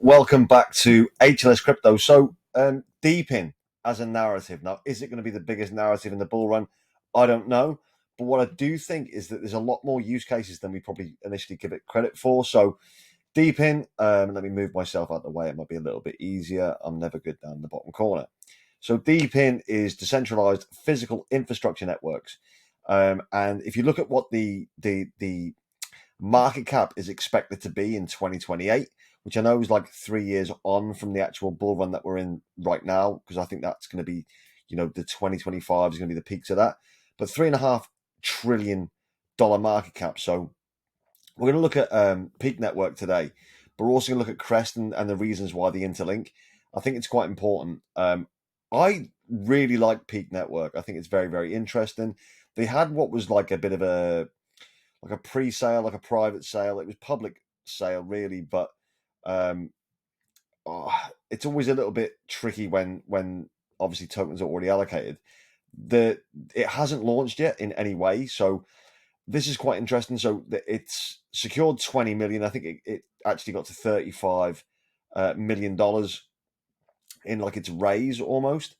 Welcome back to HLS Crypto. So, DEPIN as a narrative. Now, is it going to be the biggest narrative in the bull run? I don't know. But what I do think is that there's a lot more use cases than we probably initially give it credit for. So, DEPIN, let me move myself out of the way. It might be a little bit easier. I'm never good down the bottom corner. So, DEPIN is decentralized physical infrastructure networks. And if you look at what the market cap is expected to be in 2028, which I know is like 3 years on from the actual bull run that we're in right now, because I think that's going to be, the 2025 is going to be the peaks of that. But $3.5 trillion market cap. So we're going to look at Peak Network today, but we're also going to look at Crest and the reasons why they interlink. I think it's quite important. I really like Peak Network. I think it's very, very interesting. They had what was like a bit of a pre-sale, like a private sale. It was public sale really, but it's always a little bit tricky when obviously tokens are already allocated. It hasn't launched yet in any way, so this is quite interesting. So it's secured 20 million. I think it actually got to $35 million in like its raise almost.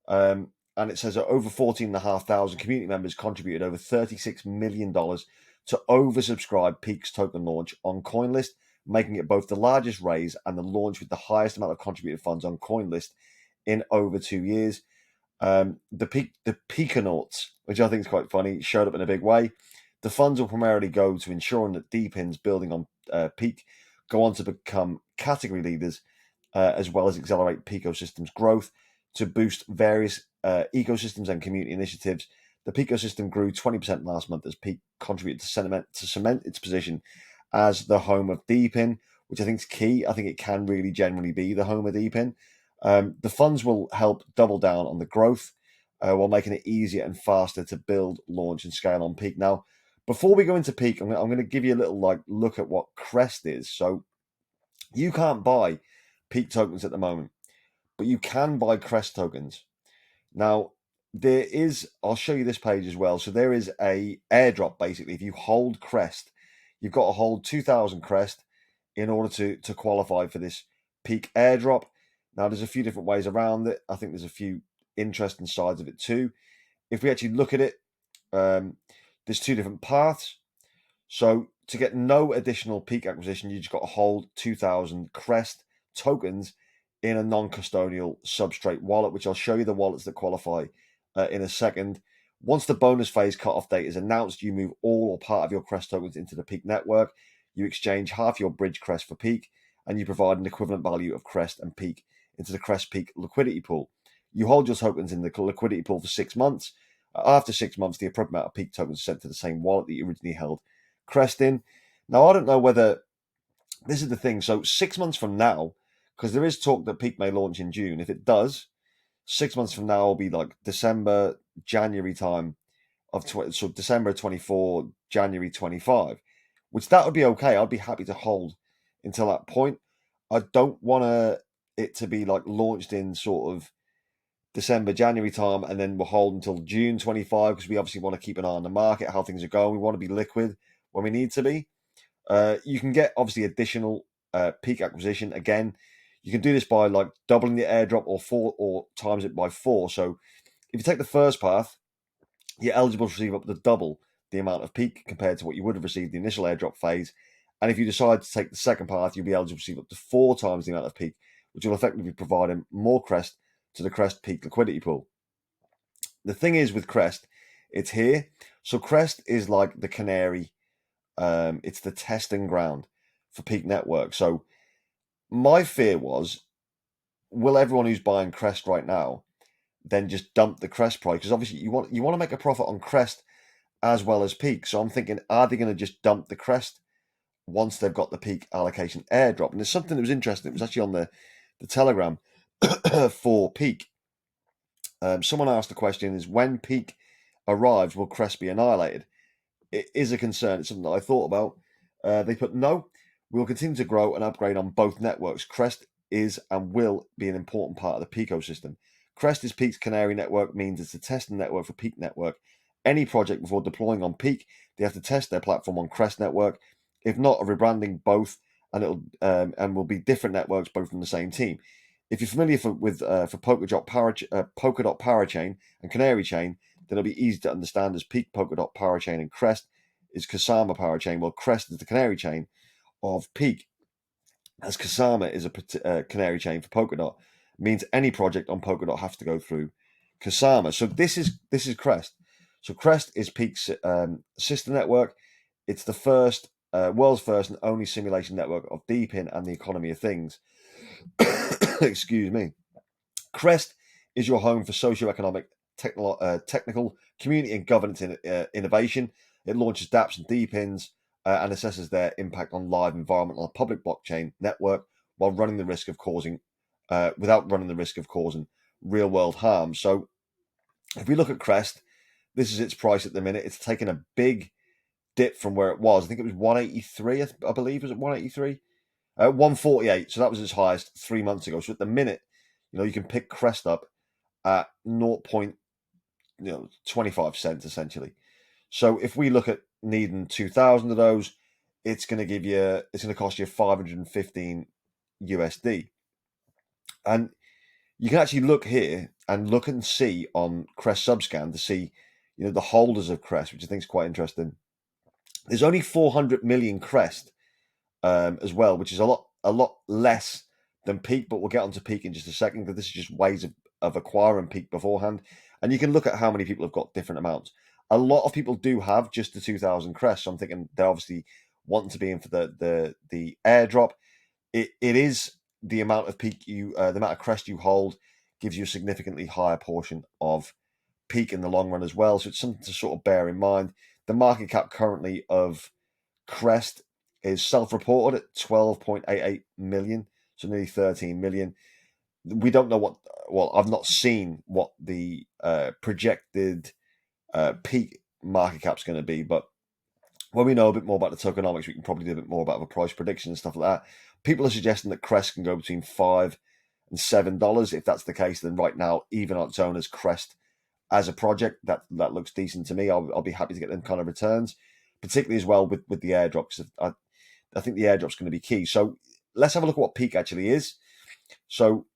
And it says that over 14,500 community members contributed over $36 million to oversubscribe Peak's token launch on CoinList, making it both the largest raise and the launch with the highest amount of contributed funds on CoinList in over 2 years. The Peakonauts, which I think is quite funny, showed up in a big way. The funds will primarily go to ensuring that DEPIN's building on Peak go on to become category leaders, as well as accelerate Peak ecosystem's growth to boost various ecosystems and community initiatives. The Peak ecosystem grew 20% last month as Peak contributed to cement its position as the home of DEPIN, which I think is key. I think it can really generally be the home of DEPIN. The funds will help double down on the growth while making it easier and faster to build, launch, and scale on Peak. Now, before we go into Peak, I'm going to give you a little look at what Crest is. So you can't buy Peak tokens at the moment, but you can buy Crest tokens. Now, I'll show you this page as well. So there is a airdrop, basically. If you hold Crest, you've got to hold 2,000 Crest in order to qualify for this Peak airdrop. Now, there's a few different ways around it. I think there's a few interesting sides of it too. If we actually look at it, there's two different paths. So to get no additional Peak acquisition, you just got to hold 2,000 Crest tokens in a non-custodial substrate wallet, which I'll show you the wallets that qualify in a second. Once the bonus phase cutoff date is announced, you move all or part of your Crest tokens into the Peak network. You exchange half your bridge Crest for Peak, and you provide an equivalent value of Crest and Peak into the Crest Peak liquidity pool. You hold your tokens in the liquidity pool for 6 months. After 6 months, the appropriate amount of Peak tokens is sent to the same wallet that you originally held Crest in. Now, I don't know whether this is the thing. So 6 months from now, because there is talk that Peak may launch in June. If it does, 6 months from now will be like December, January time so December 24, January 25, which that would be okay. I'd be happy to hold until that point. I don't want it to be like launched in sort of December, January time, and then we'll hold until June 25 because we obviously want to keep an eye on the market, how things are going. We want to be liquid when we need to be. You can get obviously additional Peak acquisition. Again, you can do this by like doubling the airdrop or times it by 4. So if you take the first path, you're eligible to receive up to double the amount of Peak compared to what you would have received the initial airdrop phase. And if you decide to take the second path, you'll be eligible to receive up to 4 times the amount of Peak, which will effectively be providing more Crest to the Crest Peak liquidity pool. The thing is with Crest, it's here. So Crest is like the canary. It's the testing ground for Peak Network. So my fear was, will everyone who's buying Crest right now then just dump the Crest price? Because obviously you want to make a profit on Crest as well as Peak. So I'm thinking, are they going to just dump the Crest once they've got the Peak allocation airdrop? And there's something that was interesting. It was actually on the Telegram for Peak. Someone asked the question: is when Peak arrives, will Crest be annihilated? It is a concern. It's something that I thought about. They put, no, we will continue to grow and upgrade on both networks. Crest is and will be an important part of the Peak ecosystem. Crest is Peak's canary network, means it's a testing network for Peak Network. Any project before deploying on Peak, they have to test their platform on Crest Network. If not, rebranding both and it'll and will be different networks both from the same team. If you're familiar with Polkadot Parachain and Canary Chain, then it'll be easy to understand as Peak, Polkadot Parachain, and Crest is Kusama Parachain. Well, Crest is the Canary Chain of Peak, as Kusama is a canary chain for Polkadot. Means any project on Polkadot has to go through Kusama. So this is Crest. So Crest is Peak's sister network. It's the first world's first and only simulation network of DEPIN and the economy of things. Excuse me. Crest is your home for socio-economic, technical, community, and governance innovation. It launches dApps and DEPINs and assesses their impact on live environment on a public blockchain network while running the risk of causing, without running the risk of causing real-world harm. So, if we look at Crest, this is its price at the minute. It's taken a big dip from where it was. I think it was 183. I believe, was it 183? 148. So that was its highest 3 months ago. So at the minute, you can pick Crest up at 0.25 cents essentially. So if we look at needing 2,000 of those, it's going to cost you 515 USD. And you can actually look here and look and see on Crest Subscan to see, the holders of Crest, which I think is quite interesting. There's only 400 million Crest as well, which is a lot less than Peak, but we'll get onto Peak in just a second because this is just ways of acquiring Peak beforehand. And you can look at how many people have got different amounts. A lot of people do have just the 2,000 Crest, so I'm thinking they're obviously wanting to be in for the airdrop. It is the amount of Peak the amount of Crest you hold gives you a significantly higher portion of Peak in the long run as well. So it's something to sort of bear in mind. The market cap currently of Crest is self-reported at 12.88 million, so nearly 13 million. We don't know I've not seen what the projected peak market cap's going to be, but when we know a bit more about the tokenomics, we can probably do a bit more about the price prediction and stuff like that. People are suggesting that Crest can go between $5 and $7. If that's the case, then right now, even on its own as Crest as a project, that looks decent to me. I'll be happy to get them kind of returns, particularly as well with the airdrop, because I think the airdrop's going to be key. So let's have a look at what Peak actually is. So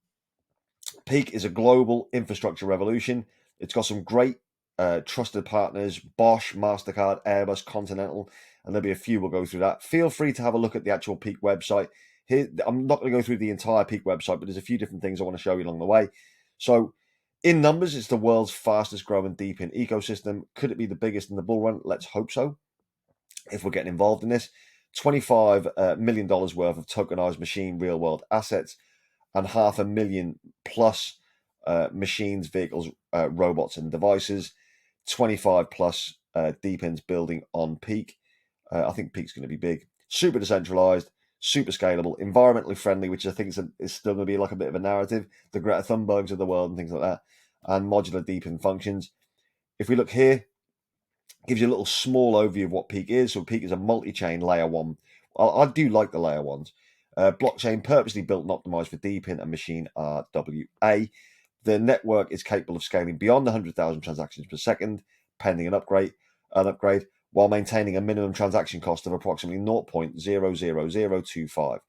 Peak is a global infrastructure revolution. It's got some great trusted partners: Bosch, MasterCard, Airbus, Continental, and there'll be a few. We'll go through that. Feel free to have a look at the actual Peak website. Here, I'm not going to go through the entire Peak website, but there's a few different things I want to show you along the way. So in numbers, it's the world's fastest growing DePIN ecosystem. Could it be the biggest in the bull run? Let's hope so, if we're getting involved in this. $25 million worth of tokenized machine real-world assets and 500,000 plus machines, vehicles, robots, and devices. 25 plus DePINs building on Peak. I think Peak's going to be big. Super decentralized, super scalable, environmentally friendly, which I think is still going to be like a bit of a narrative. The Greta Thunbergs of the world and things like that. And modular DePIN functions. If we look here, gives you a little small overview of what Peak is. So Peak is a multi-chain layer one. I do like the layer ones. Blockchain purposely built and optimized for DePIN and machine RWA. The network is capable of scaling beyond 100,000 transactions per second, pending an upgrade, while maintaining a minimum transaction cost of approximately 0.00025.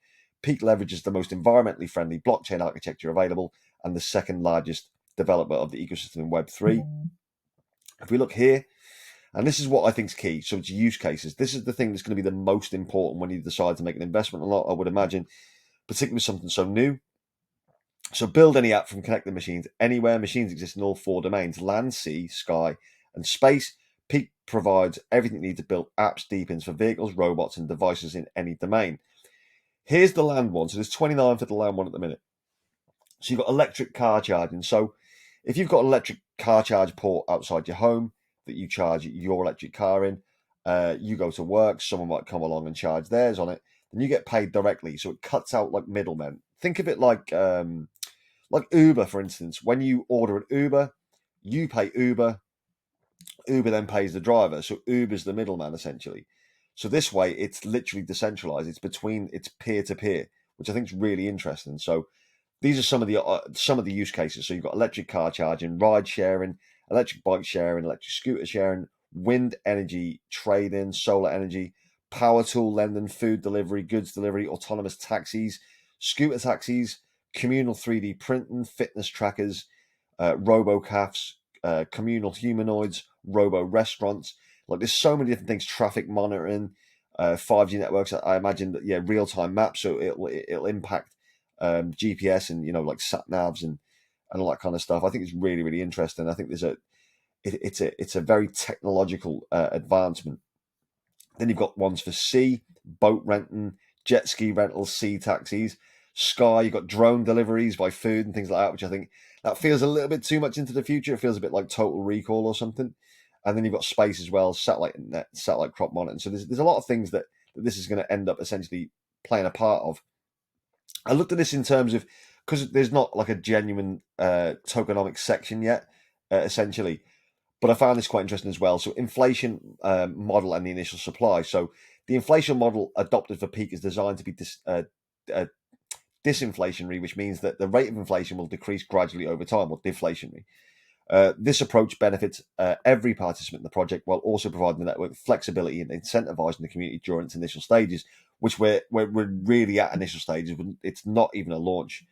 Peak leverages the most environmentally friendly blockchain architecture available and the second largest developer of the ecosystem in Web3. If we look here, and this is what I think is key, so it's use cases. This is the thing that's going to be the most important when you decide to make an investment or not, I would imagine, particularly with something so new. So build any app from connected machines anywhere. Machines exist in all four domains: land, sea, sky, and space. Peak provides everything you need to build apps, DePINs for vehicles, robots, and devices in any domain. Here's the land one. So there's 29 for the land one at the minute. So you've got electric car charging. So if you've got an electric car charge port outside your home that you charge your electric car in, you go to work, someone might come along and charge theirs on it, then you get paid directly. So it cuts out like middlemen. Think of it like Uber, for instance. When you order an Uber, you pay Uber. Uber then pays the driver. So Uber's the middleman, essentially. So this way, it's literally decentralized. It's peer-to-peer, which I think is really interesting. So these are some of the use cases. So you've got electric car charging, ride sharing, electric bike sharing, electric scooter sharing, wind energy trading, solar energy, power tool lending, food delivery, goods delivery, autonomous taxis, scooter taxis, communal 3D printing, fitness trackers, robo-cafes, communal humanoids, robo-restaurants. Like, there's so many different things, traffic monitoring, 5G networks. I imagine that, yeah, real-time maps, so it'll impact GPS and, like sat navs and all that kind of stuff. I think it's really, really interesting. I think it's a very technological advancement. Then you've got ones for sea, boat renting, jet ski rentals, sea taxis, sky. You've got drone deliveries by food and things like that, which I think that feels a little bit too much into the future. It feels a bit like Total Recall or something. And then you've got space as well, satellite internet, satellite crop monitoring. So there's a lot of things that this is going to end up essentially playing a part of. I looked at this in terms of, because there's not like a genuine tokenomics section yet, essentially. But I found this quite interesting as well. So inflation model and the initial supply. So the inflation model adopted for peak is designed to be disinflationary, which means that the rate of inflation will decrease gradually over time, or deflationary. This approach benefits every participant in the project while also providing the network flexibility and incentivizing the community during its initial stages, which we're really at initial stages. It's not even a launch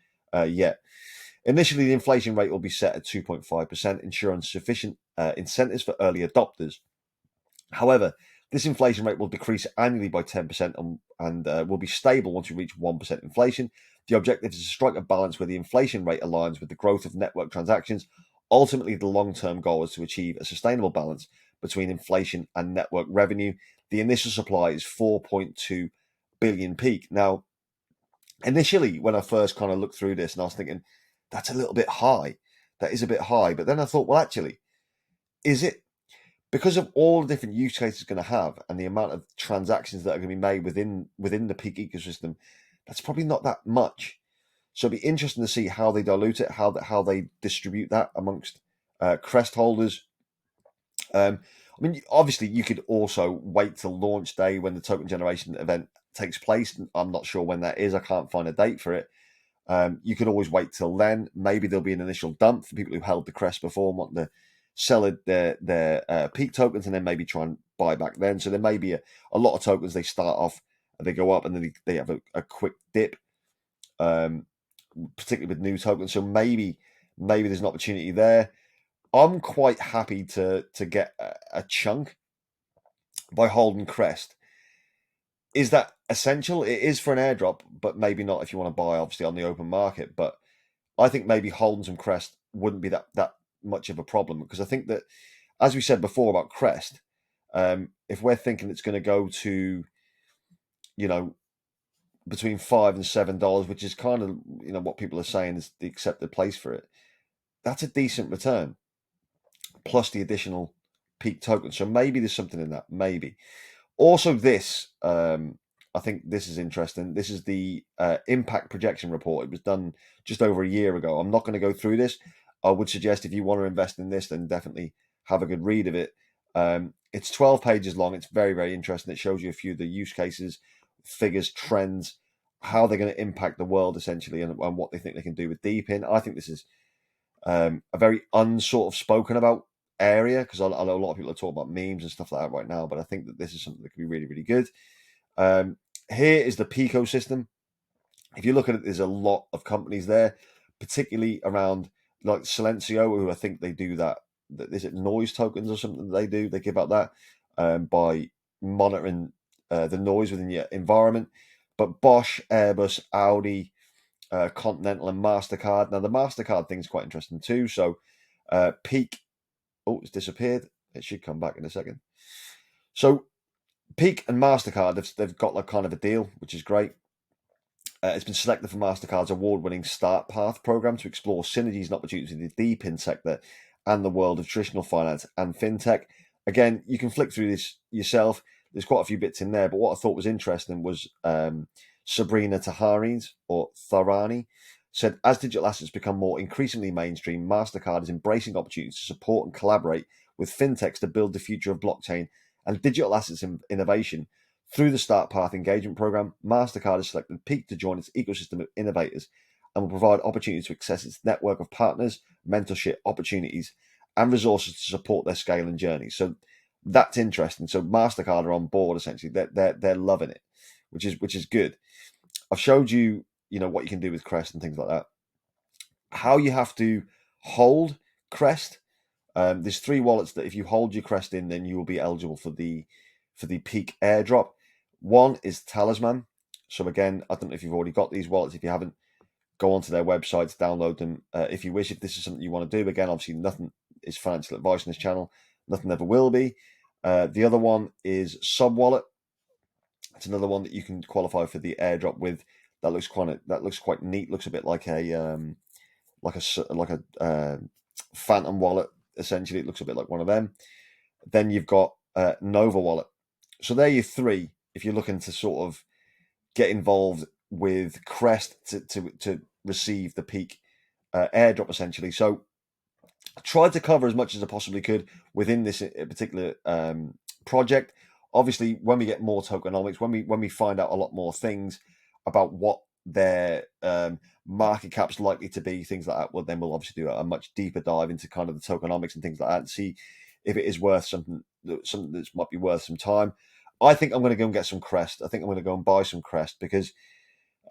yet. Initially, the inflation rate will be set at 2.5%, ensuring sufficient incentives for early adopters. However, this inflation rate will decrease annually by 10% and will be stable once we reach 1% inflation. The objective is to strike a balance where the inflation rate aligns with the growth of network transactions. Ultimately, the long-term goal is to achieve a sustainable balance between inflation and network revenue. The initial supply is 4.2 billion peak. Now, initially, when I first kind of looked through this, and I was thinking, that's a little bit high. That is a bit high. But then I thought, well, actually, is it? Because of all the different use cases it's going to have and the amount of transactions that are going to be made within the peak ecosystem, that's probably not that much. So it'll be interesting to see how they dilute it, how they distribute that amongst Crest holders. I mean, obviously, you could also wait till launch day when the token generation event takes place. I'm not sure when that is. I can't find a date for it. You could always wait till then. Maybe there'll be an initial dump for people who held the Crest before and want to sell their peak tokens and then maybe try and buy back then. So there may be a lot of tokens, they start off, they go up and then they have a quick dip, particularly with new tokens. So maybe there's an opportunity there. I'm quite happy to get a chunk by holding Crest. Is that essential? It is for an airdrop, but maybe not if you want to buy, obviously, on the open market. But I think maybe holding some Crest wouldn't be that much of a problem, because I think that, as we said before about Crest, if we're thinking it's going to go to, between $5 and $7, which is kind of, what people are saying is the accepted place for it, that's a decent return, plus the additional peak token. So maybe there's something in that, maybe. Also, this, I think this is interesting. This is the impact projection report. It was done just over a year ago. I'm not going to go through this. I would suggest if you want to invest in this, then definitely have a good read of it. It's 12 pages long. It's very, very interesting. It shows you a few of the use cases, figures, trends, how they're going to impact the world, essentially, and what they think they can do with DEPIN. I think this is a very unsort of spoken about area, because I know a lot of people are talking about memes and stuff like that right now, but I think that this is something that could be really, really good. Here is the Pico system. If you look at it, there's a lot of companies there, particularly around like Silencio, who I think they do that. Is it noise tokens or something they do? They give out that by monitoring the noise within your environment. But Bosch, Airbus, Audi, Continental, and MasterCard. Now, the MasterCard thing is quite interesting too. So Peak, oh, it's disappeared. It should come back in a second. So Peak and MasterCard, they've got like kind of a deal, which is great. It's been selected for MasterCard's award-winning Start Path program to explore synergies and opportunities in the DePIN sector and the world of traditional finance and fintech. Again, you can flick through this yourself. There's quite a few bits in there, but what I thought was interesting was Sabrina Tharani said, as digital assets become more increasingly mainstream, MasterCard is embracing opportunities to support and collaborate with fintechs to build the future of blockchain and digital assets innovation. Through the Start Path engagement program, MasterCard has selected Peak to join its ecosystem of innovators and will provide opportunities to access its network of partners, mentorship opportunities, and resources to support their scale and journey. So that's interesting. So MasterCard are on board essentially. They're loving it, which is good. I've showed you, what you can do with Crest and things like that. How you have to hold Crest. There's 3 wallets that if you hold your Crest in, then you will be eligible for the Peak airdrop. One is Talisman. So again, I don't know if you've already got these wallets. If you haven't, go onto their websites, download them if you wish. If this is something you want to do, again, obviously nothing is financial advice on this channel. Nothing ever will be. The other one is Sub Wallet. It's another one that you can qualify for the airdrop with. That looks quite neat. Looks a bit like a Phantom wallet. Essentially, it looks a bit like one of them. Then you've got Nova Wallet. So there are your 3. If you're looking to sort of get involved with Crest to receive the Peak airdrop, essentially. So I tried to cover as much as I possibly could within this particular project. Obviously, when we get more tokenomics, when we find out a lot more things about what their market cap's likely to be, things like that, well, then we'll obviously do a much deeper dive into kind of the tokenomics and things like that, and see if it is worth something that might be worth some time. I think I'm going to go and get some Crest. I think I'm going to go and buy some Crest because,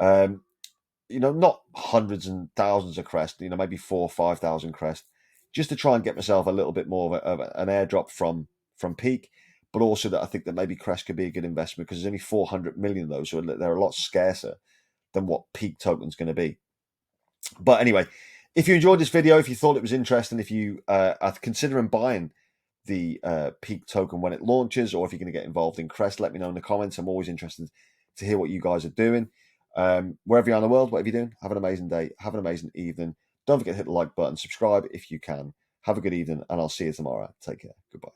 not hundreds and thousands of Crest, maybe 4,000 or 5,000 Crest, just to try and get myself a little bit more of an airdrop from Peak, but also that I think that maybe Crest could be a good investment because there's only 400 million of those, so they're a lot scarcer than what Peak token's going to be. But anyway, if you enjoyed this video, if you thought it was interesting, if you are considering buying the Peak token when it launches, or if you're going to get involved in Crest, let me know in the comments. I'm always interested to hear what you guys are doing. Wherever you are in the world, whatever you're doing, have an amazing day, have an amazing evening. Don't forget to hit the like button, subscribe if you can. Have a good evening, and I'll see you tomorrow. Take care. Goodbye.